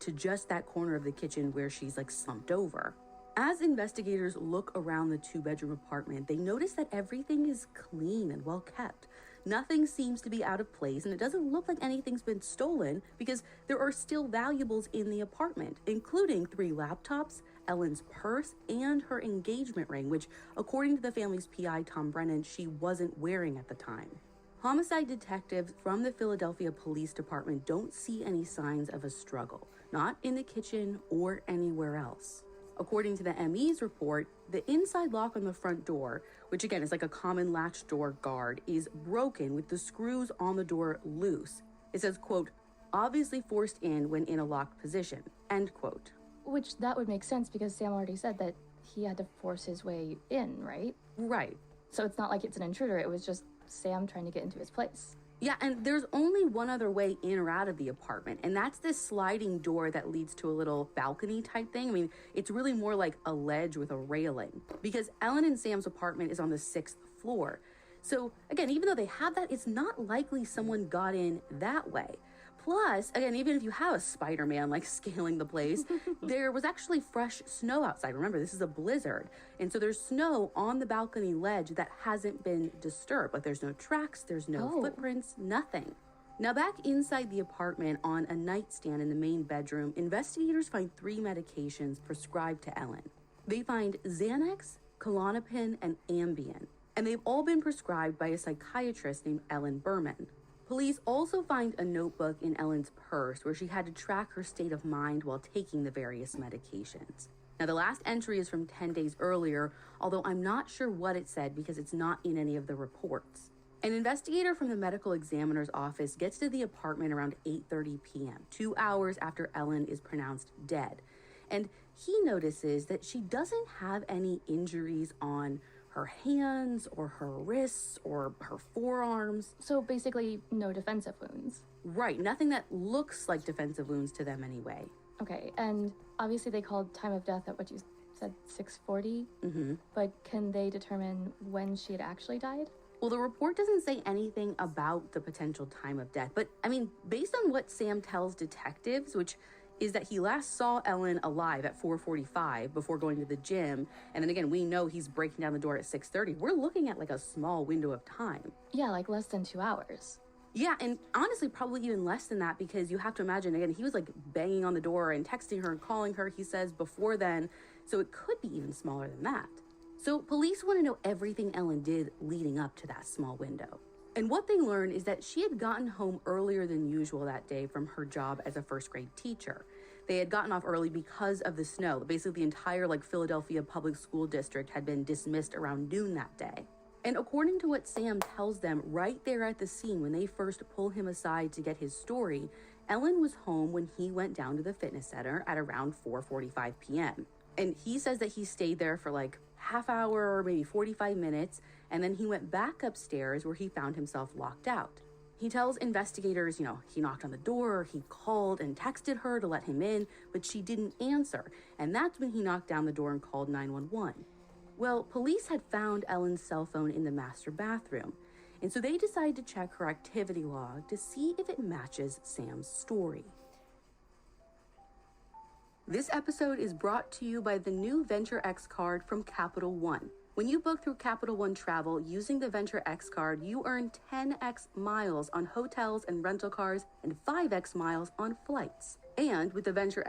to just that corner of the kitchen where she's like slumped over. As investigators look around the 2-bedroom apartment, they notice that everything is clean and well kept. Nothing seems to be out of place, and it doesn't look like anything's been stolen because there are still valuables in the apartment, including 3 laptops, Ellen's purse, and her engagement ring, which, according to the family's PI, Tom Brennan, she wasn't wearing at the time. Homicide detectives from the Philadelphia Police Department don't see any signs of a struggle, not in the kitchen or anywhere else. According to the ME's report, the inside lock on the front door, which again is like a common latch door guard, is broken with the screws on the door loose. It says, quote, obviously forced in when in a locked position, end quote. Which that would make sense because Sam already said that he had to force his way in, right? Right. So it's not like it's an intruder, it was just Sam trying to get into his place. Yeah, and there's only one other way in or out of the apartment, and that's this sliding door that leads to a little balcony type thing. I mean, it's really more like a ledge with a railing because Ellen and Sam's apartment is on the 6th floor. So again, even though they have that, it's not likely someone got in that way. Plus, again, even if you have a Spider-Man like scaling the place, there was actually fresh snow outside. Remember, this is a blizzard. And so there's snow on the balcony ledge that hasn't been disturbed. Like there's no tracks, there's no footprints, nothing. Now back inside the apartment on a nightstand in the main bedroom, investigators find 3 medications prescribed to Ellen. They find Xanax, Klonopin, and Ambien. And they've all been prescribed by a psychiatrist named Ellen Berman. Police also find a notebook in Ellen's purse where she had to track her state of mind while taking the various medications. Now, the last entry is from 10 days earlier, although I'm not sure what it said because it's not in any of the reports. An investigator from the medical examiner's office gets to the apartment around 8:30 p.m., 2 hours after Ellen is pronounced dead. And he notices that she doesn't have any injuries on her hands or her wrists or her forearms. So basically no defensive wounds. Right, nothing that looks like defensive wounds to them anyway. Okay, and obviously they called time of death at what you said, 6:40? Mm-hmm. But can they determine when she had actually died? Well, the report doesn't say anything about the potential time of death. But, I mean, based on what Sam tells detectives, which is that he last saw Ellen alive at 4:45 before going to the gym. And then again, we know he's breaking down the door at 6:30. We're looking at like a small window of time. Yeah, like less than 2 hours. Yeah, and honestly, probably even less than that because you have to imagine, again, he was like banging on the door and texting her and calling her, he says, before then. So it could be even smaller than that. So police want to know everything Ellen did leading up to that small window. And what they learn is that she had gotten home earlier than usual that day from her job as a first grade teacher. They had gotten off early because of the snow. Basically, the entire Philadelphia public school district had been dismissed around noon that day. And according to what Sam tells them right there at the scene when they first pull him aside to get his story, Ellen was home when he went down to the fitness center at around 4:45 p.m. And he says that he stayed there for half hour or maybe 45 minutes, and then he went back upstairs where he found himself locked out. He tells investigators, he knocked on the door, he called and texted her to let him in, but she didn't answer. And that's when he knocked down the door and called 911. Well, police had found Ellen's cell phone in the master bathroom, and so they decided to check her activity log to see if it matches Sam's story. This episode is brought to you by the new Venture X card from Capital One. When you book through Capital One Travel using the Venture X card, you earn 10x miles on hotels and rental cars and 5x miles on flights. And with the Venture X